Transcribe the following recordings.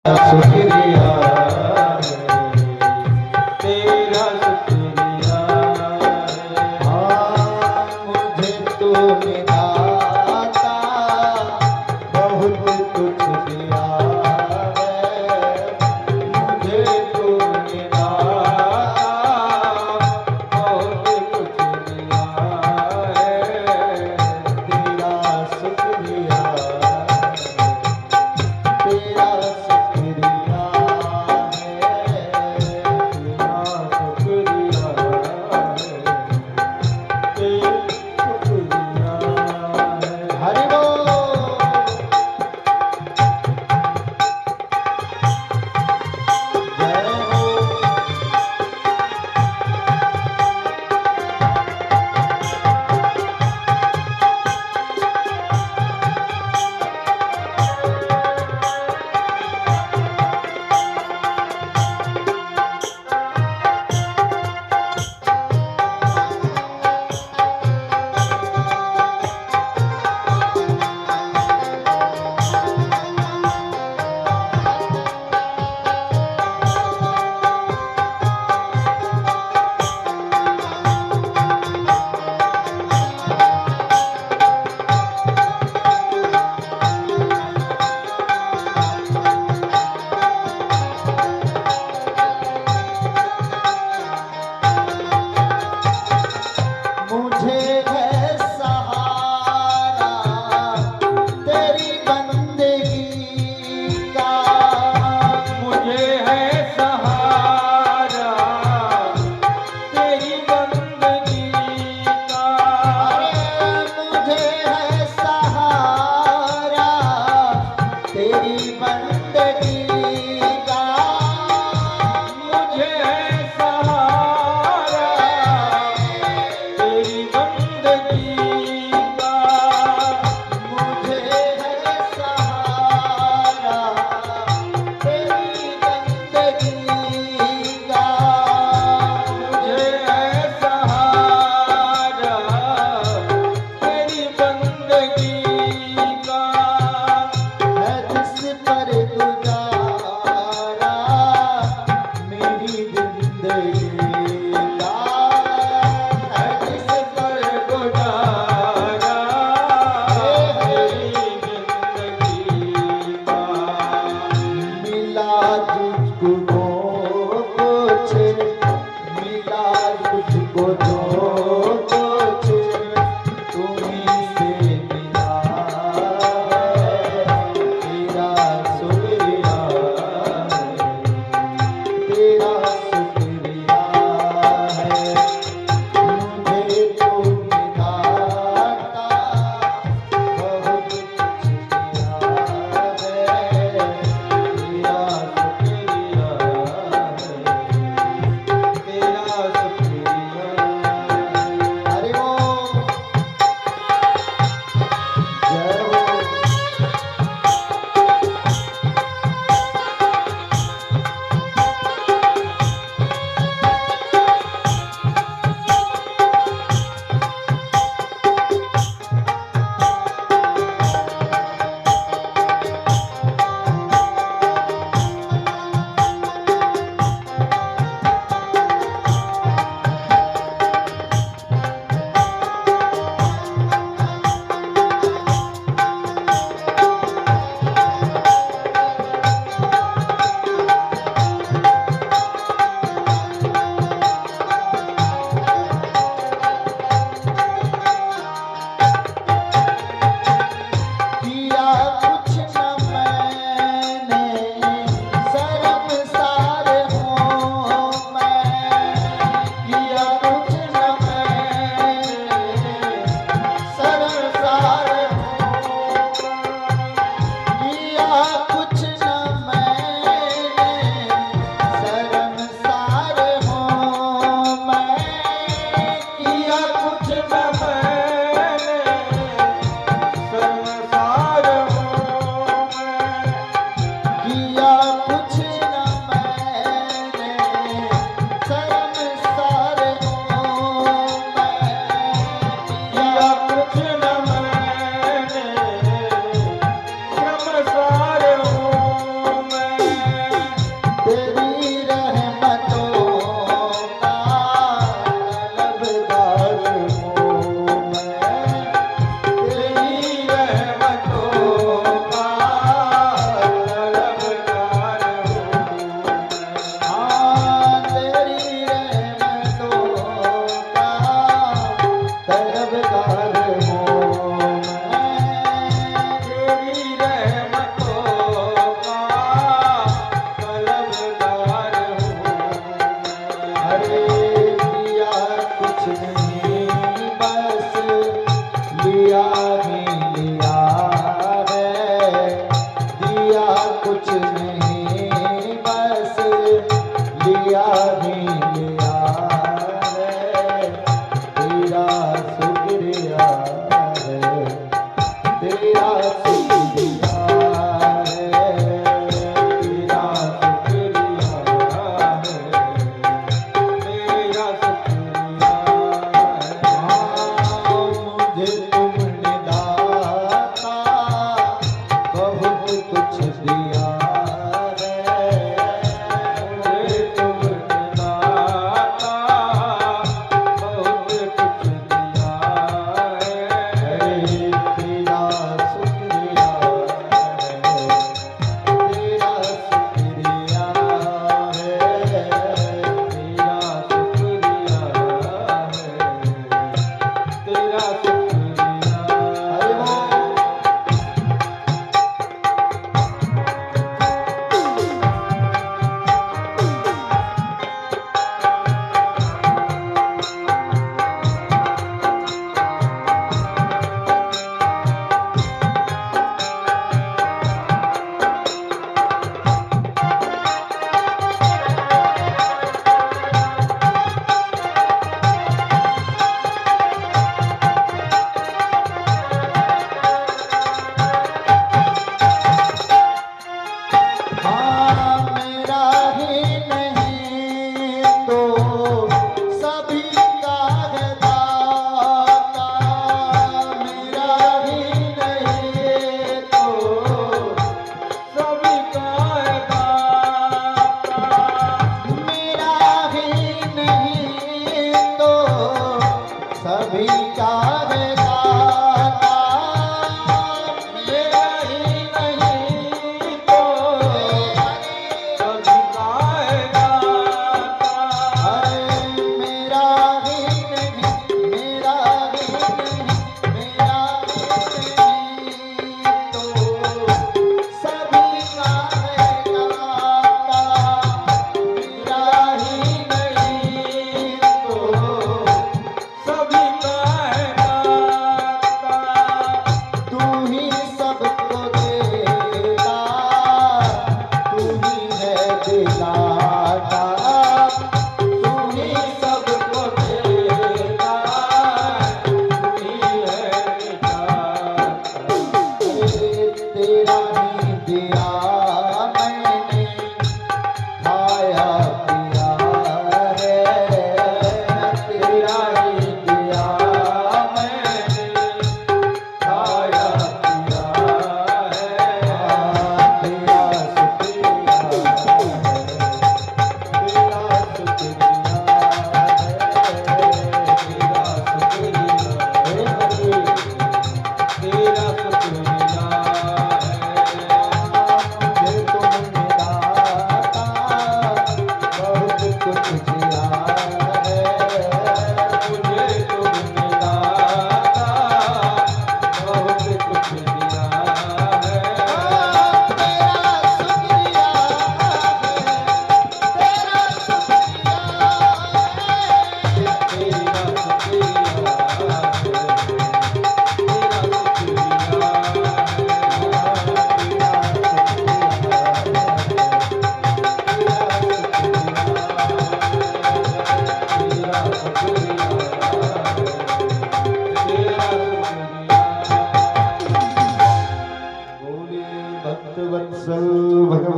शुक्रिया तेरा शुक्रिया हाँ मुझे तूने दाता बहुत कुछ दिया है मुझे तूने दाता बहुत कुछ दिया है तेरा शुक्रिया तेरा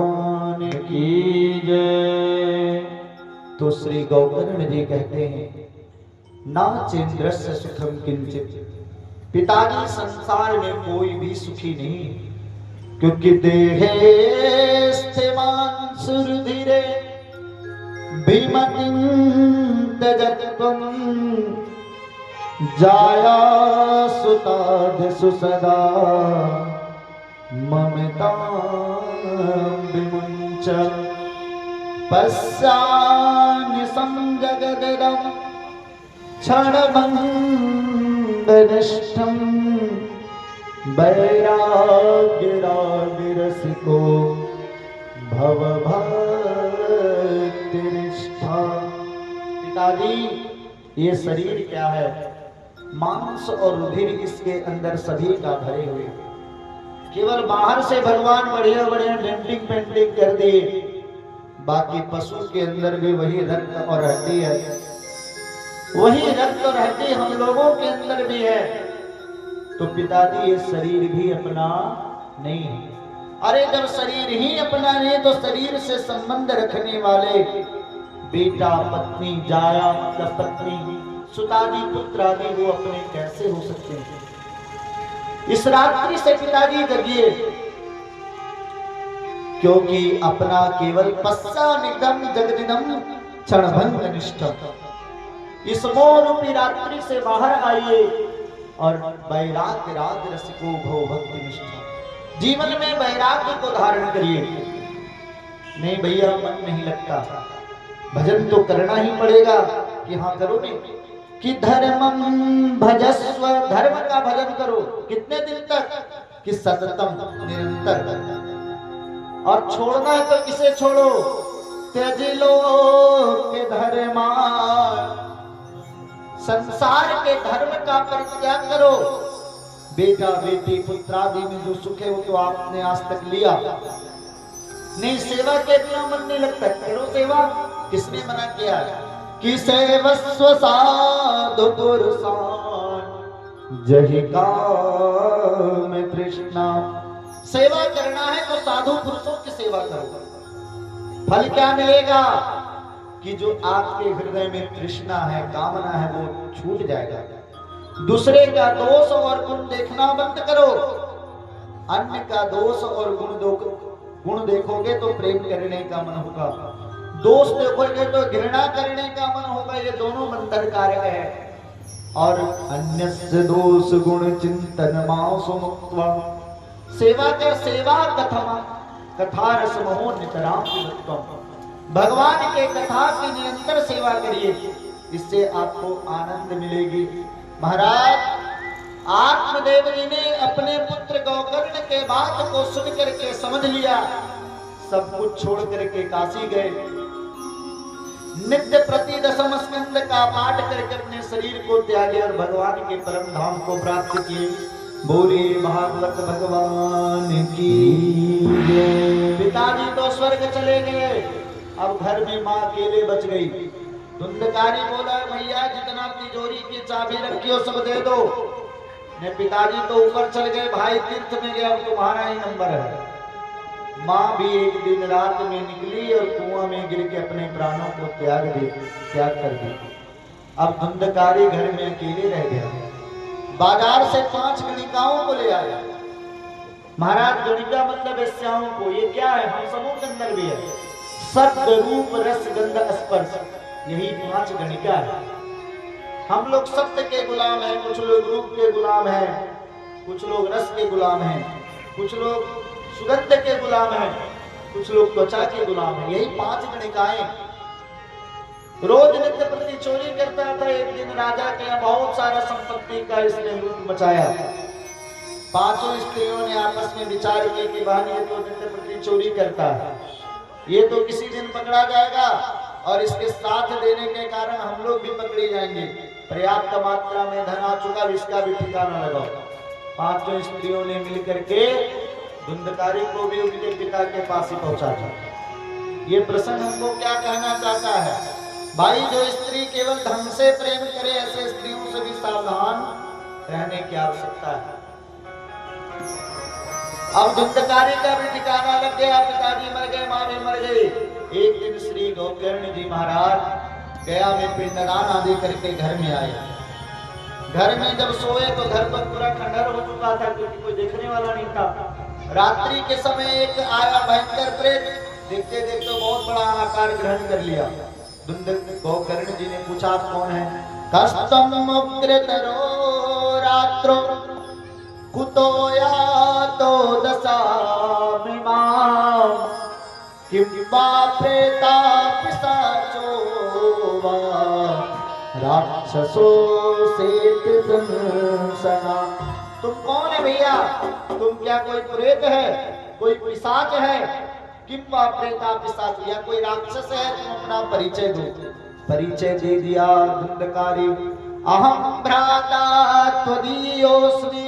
भगवान की जय। तो श्री गौकर्ण जी कहते हैं नाचेन्द्रस्य सुखम किंचित, पिताजी संसार में कोई भी सुखी नहीं, क्योंकि देहे स्थिमान सुरधीरे भीमतिं त्यजत्वं जाया सुतादिषु सदा ममतां विमुञ्च पश्यानिशं जगदिदं क्षणभङ्गनिष्ठं वैराग्यरागिरसिको भवभक्तिनिष्ठा। पिताजी ये शरीर क्या है, मांस और रुधिर इसके अंदर सभी का भरे हुए, केवल बाहर से भगवान बढ़िया बढ़िया डेंटिंग पेंटिंग कर दिए, बाकी पशु के अंदर भी वही रक्त और हड्डी है, वही रक्त और हड्डी हम लोगों के अंदर भी है। तो पिताजी ये शरीर भी अपना नहीं है। अरे जब शरीर ही अपना नहीं तो शरीर से संबंध रखने वाले बेटा पत्नी जाया मतलब पत्नी सुतादी पुत्र आदि वो अपने कैसे हो सकते हैं। इस रात्रि से पिताजी जगिए, क्योंकि अपना केवल पश्चा निगम जगदिनम क्षणभंग निष्ठम, इस मोह रूपी रात्रि से बाहर आइए और वैराग्य राग रसिको भव भक्ति निष्ठा, जीवन में वैराग्य को धारण करिए। नहीं भैया मन नहीं लगता, भजन तो करना ही पड़ेगा कि हाँ करो नहीं कि धर्मम भजस्व, धर्म का भजन करो। कितने दिन तक कि सततम निरंतर, और छोड़ना है तो किसे छोड़ो, त्यजिलो के धर्मा, संसार के धर्म का परित्याग करो। बेटा बेटी पुत्रादि में जो सुख है वो तो आपने आज तक लिया नहीं, सेवा के बिना मन नहीं लगता, करो सेवा। किसने मना किया कि सेवस्व साधु पुरुषान जहि काम तृष्णा, सेवा करना है तो साधु पुरुषों की सेवा करो। फल क्या मिलेगा कि जो आपके हृदय में तृष्णा है कामना है वो छूट जाएगा। दूसरे का दोष और गुण देखना बंद करो, अन्य का दोष और गुण देखोगे तो प्रेम करने का मन होगा, दोष देखोगे तो घृणा करने का मन होगा। ये दोनों मंत्र कारक है। और अन्यस्य दोष गुण चिंतन मासु मुक्त्वा, सेवा कर सेवा कथमा कथा रस मोह नितराम विमुक्तम, भगवान के कथा की निरंतर सेवा करिए, इससे आपको आनंद मिलेगी। महाराज आत्मदेव जी ने अपने पुत्र गौकर्ण के बात को सुन करके समझ लिया, सब कुछ छोड़ करके काशी गए। नित्य प्रति दशम स्कंद का पाठ करके अपने शरीर को त्यागे और भगवान के परम धाम को प्राप्त किए। बोले भागवत भगवान की जय। पिताजी तो स्वर्ग चले गए, अब घर में माँ अकेले बच गई। धुंधकारी बोला भैया जितना तिजोरी की चाबी रखी हो सब दे दो। ने पिताजी तो ऊपर चल गए, भाई तीर्थ में गया, अब तुम्हारा ही नंबर है। माँ भी एक दिन रात में निकली और कुआं में गिर के अपने प्राणों को त्याग कर दी। अब धुंधकारी घर में अकेले रह गया। बाजार से 5 गणिकाओं को ले आया। महाराज गणिका मतलब वेश्याओं को, ये क्या है हम सबों के अंदर भी है, शब्द रूप रस गंध स्पर्श, यही 5 गणिका है। हम लोग सत्य के गुलाम हैं, कुछ लोग रूप के गुलाम हैं, कुछ लोग रस के गुलाम हैं, कुछ लोग सुगंध के गुलाम हैं, कुछ लोग त्वचा के गुलाम हैं। यही 5 गणिकाएं। रोज नित्य प्रति चोरी करता था। एक दिन राजा के यहाँ बहुत सारा संपत्ति का इसने लूट मचाया। 5 स्त्रियों ने आपस में विचार किया कि बहन ये तो नित्य प्रति चोरी करता है, ये तो किसी दिन पकड़ा जाएगा और इसके साथ देने के कारण हम लोग भी पकड़े जाएंगे। पर्याप्त मात्रा में धन आ चुका, इसका भी ठिकाना लगाओ। 5 स्त्रियों ने मिलकर के धुंधकारी को भी उनके पिता के पास ही पहुंचा था। ये प्रसंग हमको क्या कहना चाहता है, भाई जो स्त्री केवल धन से प्रेम करे ऐसे स्त्रियों से भी सावधान रहने की आवश्यकता है। अब धुंधकारी का भी ठिकाना लग गया, पिताजी मर गए, माँ भी मर गई। एक दिन श्री गोकर्ण जी महाराज गया में पिंडदान आदि करके घर में आए। घर में जब सोए तो घर पर पूरा खंडहर हो चुका था, क्योंकि कोई देखने वाला नहीं था। रात्रि के समय एक आया भयंकर प्रेत, देखते देखते बहुत बड़ा आकार ग्रहण कर लिया। गोकर्ण जी ने पूछा, आप कौन है? कष्टम उग्रतरो रात्रो कुतो यातो दशा किं वा प्रेता पिशाचो वा राक्षसो सेत संसना। तुम कौन है भैया? तुम क्या कोई प्रेत है, कोई पिशाच है? किं वा प्रेता पिशाच, या कोई राक्षस है? तुम अपना परिचय दो। परिचय दे दिया धुंधकारी। अहम भ्राता त्वदीयोस्मि,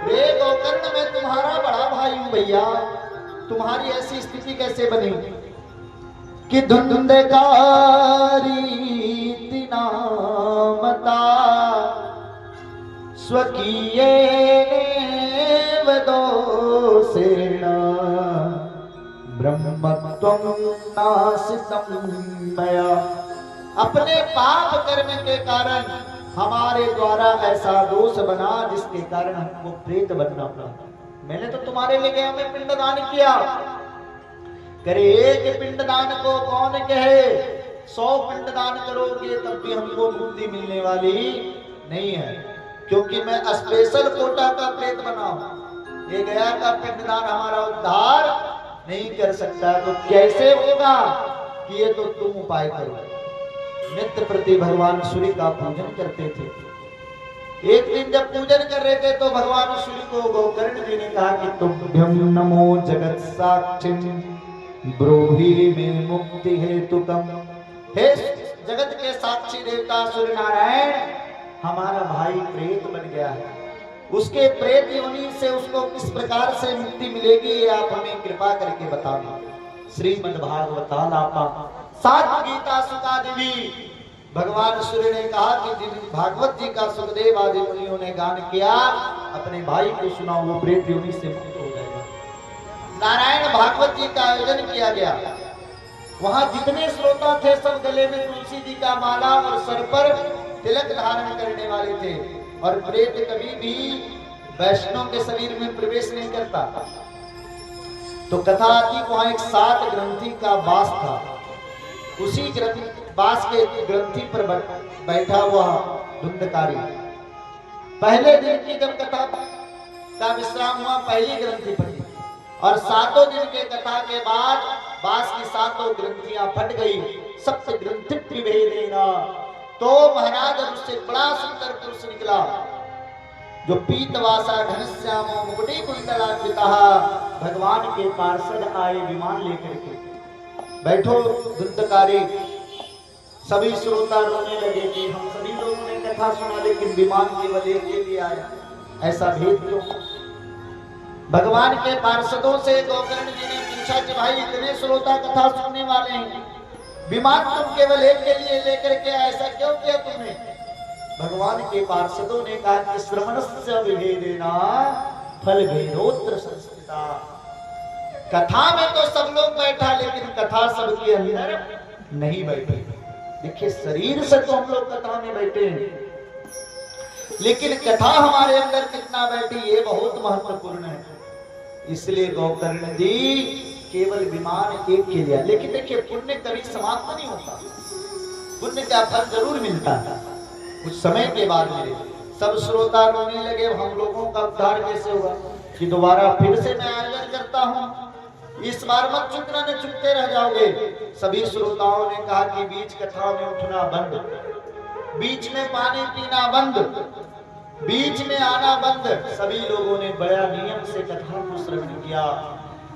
रे गोकर्ण मैं तुम्हारा बड़ा भाई हूं भैया। तुम्हारी ऐसी स्थिति कैसे बनी कि धुंधकारी नामता स्वकीय दोषेण ब्रह्मत्वं नासितं मया। अपने पाप कर्म के कारण हमारे द्वारा ऐसा दोष बना जिसके कारण हमको प्रेत बनना पड़ा। मैंने तो तुम्हारे लिए गया में पिंडदान किया, करे एक पिंडदान को कौन कहे? 100 पिंडदान करोगे तब भी हमको मुक्ति मिलने वाली नहीं है, क्योंकि मैं स्पेशल कोटा का प्रेत बना हूं। ये गया का पिंडदान हमारा उद्धार नहीं कर सकता। तो कैसे होगा कि ये तो तुम उपाय करो। नित्य प्रति भगवान सूर्य का पूजन करते थे। एक दिन जब पूजन कर रहे थे तो भगवान सूर्य को गोकर्ण जी ने कहा कि तुभ्यं नमो जगत साक्षिं ब्रूहि मे मुक्ति हेतुकम्। हे जगत के साक्षी देवता सूर्य नारायण, हमारा भाई प्रेत बन गया है, उसके प्रेत योनि से उसको किस प्रकार से मुक्ति मिलेगी ये आप हमें कृपा करके बताना। श्रीमद्भागवतालापा सात गीता सुकादेवी भगवान सूर्य ने कहा कि जिन भागवत जी का सुखदेव आदि मुनियों ने गान किया, अपने भाई को सुनाओ, वो प्रेत योनि से मुक्त हो जाएगा। नारायण भागवत जी का आयोजन किया गया। वहां जितने श्रोता थे सब गले में तुलसी जी का माला और सर पर तिलक धारण करने वाले थे। और प्रेत कभी भी वैष्णव के शरीर में प्रवेश नहीं करता। तो कथा आती, वहां एक 7 ग्रंथि का बास था। उसी बास के ग्रंथि पर बैठा हुआ धुंधकारी पहले दिन की जब कथा का विश्राम हुआ, पहली ग्रंथि पड़ी और 7 दिन के कथा के बाद बास की 7 ग्रंथियां फट गई। सप्त ग्रंथि त्रिभेदेना। तो महाराज उससे बड़ा सुंदर पुरुष निकला, जो पीतवासा घनश्यामो मुकुटी कुंडलान्विता, भगवान के पार्षद आए विमान लेकर के। बैठो धुंधकारी। सभी श्रोता रोने लगे कि हम सभी लोगों ने कथा सुना, लेकिन विमान केवल एक के लिए आया, ऐसा भेद क्यों? भगवान के पार्षदों से गोकर्ण जी ने पूछा कि भाई इतने श्रोता कथा सुनने वाले हैं, विमान तुम केवल एक के लिए लेकर के ऐसा क्यों किया तुमने? भगवान के पार्षदों ने कहा कि श्रवणस्य विभेदेना फल भेदोत्र संस्थिता। कथा में तो सब लोग बैठा, लेकिन कथा सबके अंदर नहीं बैठे। देखिए शरीर से तो हम लोग कथा में बैठे हैं, लेकिन कथा हमारे अंदर कितना बैठी ये बहुत महत्वपूर्ण है। इसलिए गोकर्ण जी केवल विमान एक के लिए। लेकिन देखिए पुण्य कभी समाप्त नहीं होता, पुण्य का फल जरूर मिलता है, कुछ समय के बाद मिले। सब श्रोता रोने लगे, हम लोगों का उद्धार कैसे हुआ? कि दोबारा फिर से मैं आयोजन करता हूँ, इस बार मत चुपना, न चुपते रह जाओगे। सभी श्रोताओं ने कहा कि बीच कथा में उठना बंद, बीच में पानी पीना बंद, बीच में आना बंद। सभी लोगों ने बड़ा नियम से कथा को श्रवण किया।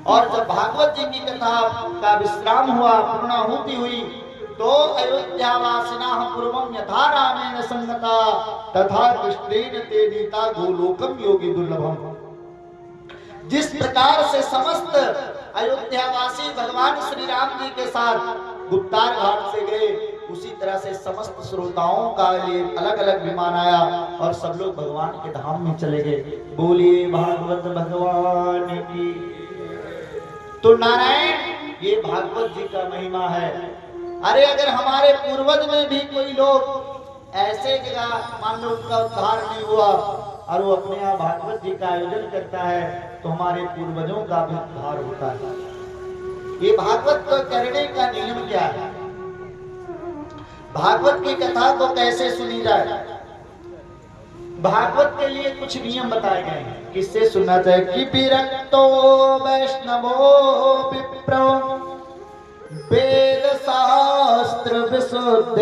और जब भागवत जी की कथा का विश्राम हुआ, पूर्णाहुति हुई, तो अयोध्यावासिना पूर्वं यथा रामेण संगता तथा कृष्णेन ते नीता गोलोकम योगी दुर्लभम। जिस प्रकार से समस्त अयोध्यावासी भगवान श्री राम जी के साथ गुप्तार घाट से गए, उसी तरह से समस्त श्रोताओं का लिए अलग अलग विमान आया और सब लोग भगवान के धाम में चले गए। बोलिए भागवत भगवान की। तो नारायण ये भागवत जी का महिमा है। अरे अगर हमारे पूर्वज में भी कोई लोग ऐसे जगह मान लो उनका उद्धार नहीं हुआ और वो अपने यहाँ भागवत जी का आयोजन करता है तो हमारे पूर्वजों का भी उद्धार होता है। ये भागवत को करने का नियम क्या है? भागवत की कथा को कैसे सुनी जाए? भागवत के लिए कुछ नियम बताए गए हैं। किससे सुनना चाहिए? कि विरक्तो वैष्णवो विप्रो वेद शास्त्र विशुद्ध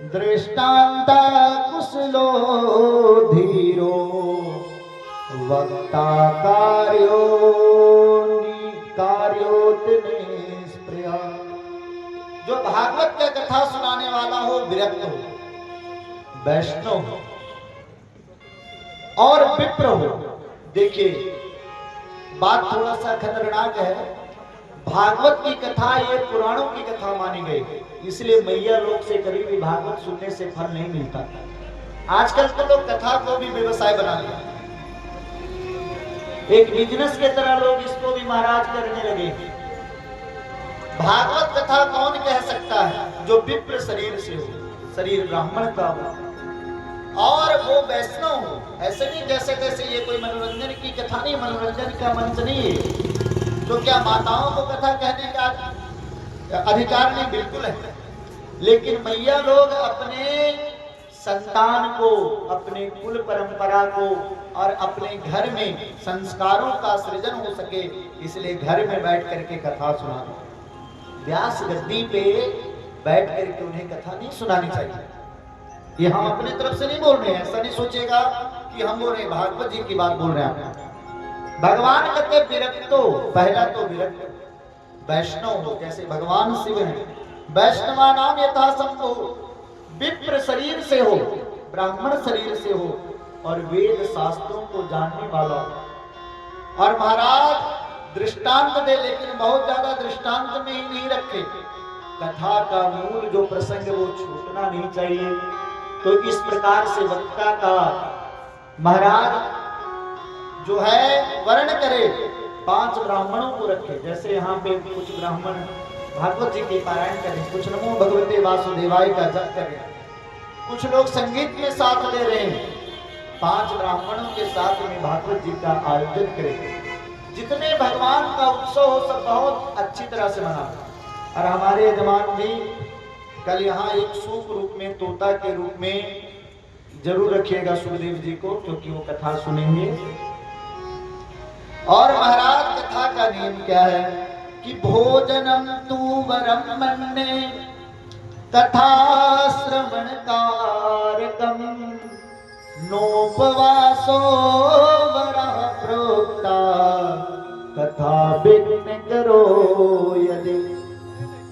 दृष्टांत कुशलो धीरो वक्ता कार्योत्निष्प्रया। जो भागवत का कथा सुनाने वाला हो विरक्त हो, वैष्णव हो और विप्र हो। देखिए बात थोड़ा सा खतरनाक है। भागवत की कथा ये पुराणों की कथा मानी गई, इसलिए मैया लोग से कभी भी भागवत सुनने से फल नहीं मिलता। आजकल तो लोग कथा को भी व्यवसाय बना लिया, एक बिजनेस के तरह लोग इसको भी महाराज करने लगे। भागवत कथा कौन कह सकता है? जो विप्र शरीर से हो, शरीर ब्राह्मण का हो और वो वैष्णव हो। ऐसे नहीं जैसे जैसे ये कोई मनोरंजन की कथा नहीं, मनोरंजन का मंच नहीं है। तो क्या माताओं को कथा कहने का अधिकार नहीं? बिल्कुल है। लेकिन मैया लोग अपने संतान को, अपने कुल परंपरा को और अपने घर में संस्कारों का सृजन हो सके, इसलिए घर में बैठ करके कथा सुनाते। व्यास गद्दी पे बैठ करके उन्हें कथा नहीं सुनानी चाहिए। ये हम अपने तरफ से नहीं बोल रहे हैं, ऐसा नहीं सोचेगा कि हम बोल रहे हैं, भागवत जी की बात बोल रहे हैं। भगवान कहते विरक्तो, पहला तो विरक्त वैष्णव हो, जैसे भगवान शिव हैं। वैष्णवा नाम यथा संभो, विप्र शरीर से हो, ब्राह्मण शरीर से हो और वेद शास्त्रों को जानने वाला। और महाराज दृष्टांत दे, लेकिन बहुत ज्यादा दृष्टांत में ही नहीं रखे। कथा का मूल जो प्रसंग वो छूटना नहीं चाहिए। तो इस प्रकार से वक्ता का महाराज जो है वर्ण करे। 5 ब्राह्मणों को रखे, जैसे यहाँ पे कुछ ब्राह्मण भागवत जी के पारायण करें, कुछ नमो भगवते वासुदेवाय का जप करें, कुछ लोग संगीत में साथ ले रहे हैं। 5 ब्राह्मणों के साथ में भागवत जी का आयोजन करें। जितने भगवान का उत्सव हो सब बहुत अच्छी तरह से मना। और हमारे यजमान जी कल यहाँ एक सूप रूप में, तोता के रूप में जरूर रखिएगा सुखदेव जी को, क्योंकि वो कथा सुनेंगे। और महाराज कथा का नियम क्या है कि भोजनम तू वरम मन्ने कथा श्रवण कारकम नोपवासो वरः प्रोक्ता कथा विघ्न करो यदि।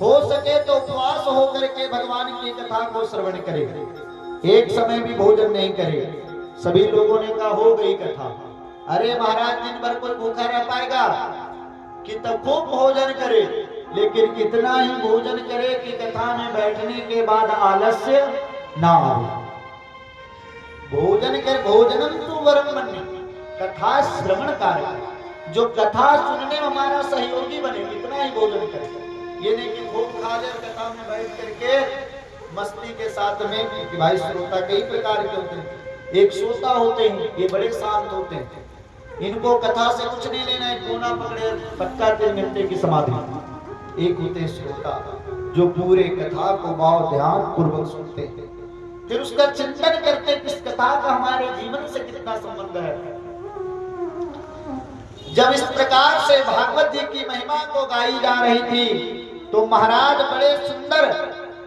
हो सके तो उपवास होकर के भगवान की कथा को श्रवण करे, एक समय भी भोजन नहीं करे। सभी लोगों ने कहा हो गई कथा। अरे महाराज दिन भर कोई भूखा रह पाएगा कि तब खूब भोजन करे, लेकिन इतना ही भोजन करे कि कथा में बैठने के बाद आलस्य ना आए। भोजन कर, भोजनम तू वरम मन्ये, कथा श्रवण कार्य, जो कथा सुनने में हमारा सहयोगी बने, इतना ही भोजन करे। ये नहीं कि खूब खा ले कथा में बैठ करके मस्ती के साथ में, कि भाई श्रोता कई प्रकार के होते हैं। एक श्रोता होते हैं, ये बड़े शांत होते हैं, इनको कथा से कुछ नहीं लेना है, कोना पकड़े पक्का तेल मिलते की समाधि। एक होते श्रोता जो पूरे कथा को भाव ध्यान पूर्वक सुनते हैं, फिर उसका चिंतन करते किस कथा का हमारे जीवन से कितना संबंध है। जब इस प्रकार से भागवत जी की महिमा को गाई जा रही थी तो महाराज बड़े सुंदर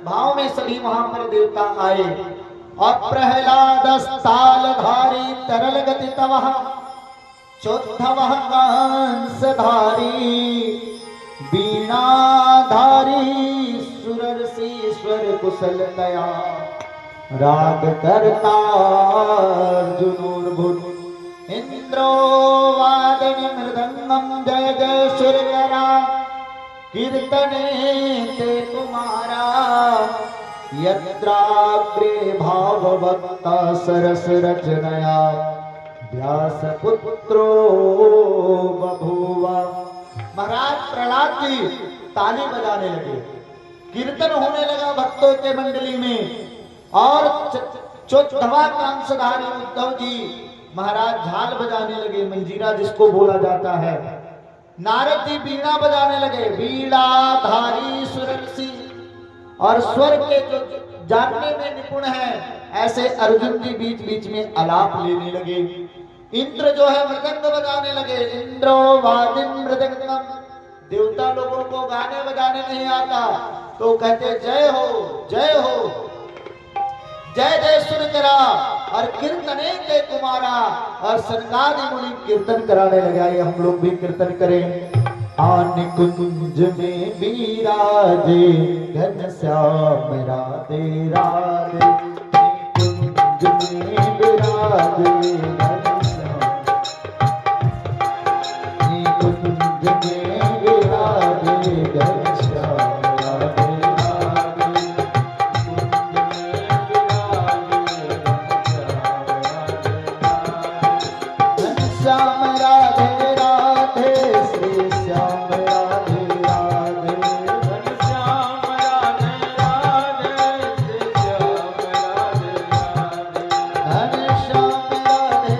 भाव में सभी वहां पर देवता आए। और प्रहलाद स्थालधारी तरल गति तवः चोद्धवः कंसधारी वीणाधारी सुरर्षीश्वर कुशलतया राग करता अर्जुनोर्भुन इंद्रो वादन मृदंगम जय जय सुरकरा कीर्तने ते कुमारा यत्राग्रे भाववक्ता सरस रचनया व्यास पुत्रो बभूवा। महाराज प्रहलाद जी ताली बजाने लगे, कीर्तन होने लगा भक्तों के मंडली में। और चौथवा कांसधारी उद्धव जी महाराज झाल बजाने लगे, मंजीरा जिसको बोला जाता है। नारद जी बीड़ा बजाने लगे, बीड़ा धारी सुरसी। और स्वर के जो जानने में निपुण है ऐसे अर्जुन जी बीच बीच में आलाप लेने लगे। इंद्र जो है मृदंग बजाने लगे, इंद्रो वादिम मृदंगम। देवता लोगों को गाने बजाने नहीं आता तो कहते जय हो जय हो, जय जय सुन करा। और कीर्तने के कुमारा, और सनकादि मुनि कीर्तन कराने लगा। ये हम लोग भी कीर्तन करें। आन कुंज में विराजे घनश्याम राधे राधे, कुंज में विराजे घनश्याम, कुंज में विराजे घनश्याम राधे राधे, घनश्याम राधे राधे, श्री श्याम राधे राधे, घनश्याम राधे राधे, श्री श्याम राधे राधे, घनश्याम राधे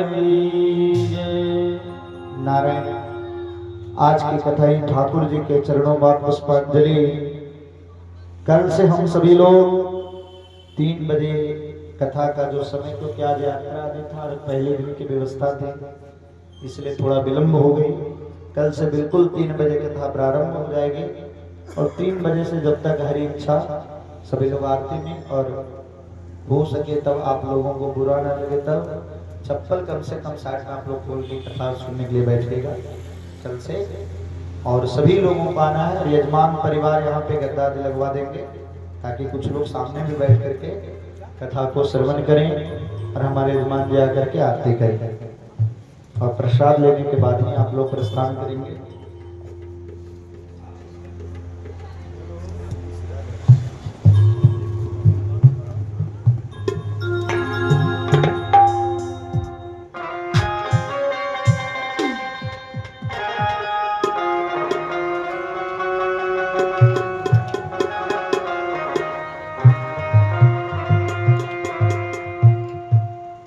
की जय। नारायण। आज की कथा ही ठाकुर जी के चरणों में पुष्पांजलि। कल से हम सभी लोग 3 बजे कथा का जो समय तो क्या यात्रा आदि था और पहले दिन की व्यवस्था थी, इसलिए थोड़ा विलंब हो गई। कल से बिल्कुल 3 बजे कथा प्रारंभ हो जाएगी और 3 बजे से जब तक हरी इच्छा सभी लोग आरती में, और हो सके तब आप लोगों को बुरा ना लगे तब चप्पल कम से कम 60 में आप लोग खोल के कथा सुनने के लिए बैठेगा कल से। और सभी लोगों को आना है और यजमान परिवार यहाँ पे गद्दा आदि लगवा देंगे ताकि कुछ लोग सामने भी बैठ करके कथा को श्रवण करें और हमारे यजमान जी आकर के आरती करें और प्रसाद लेने के बाद ही आप लोग प्रस्थान करेंगे।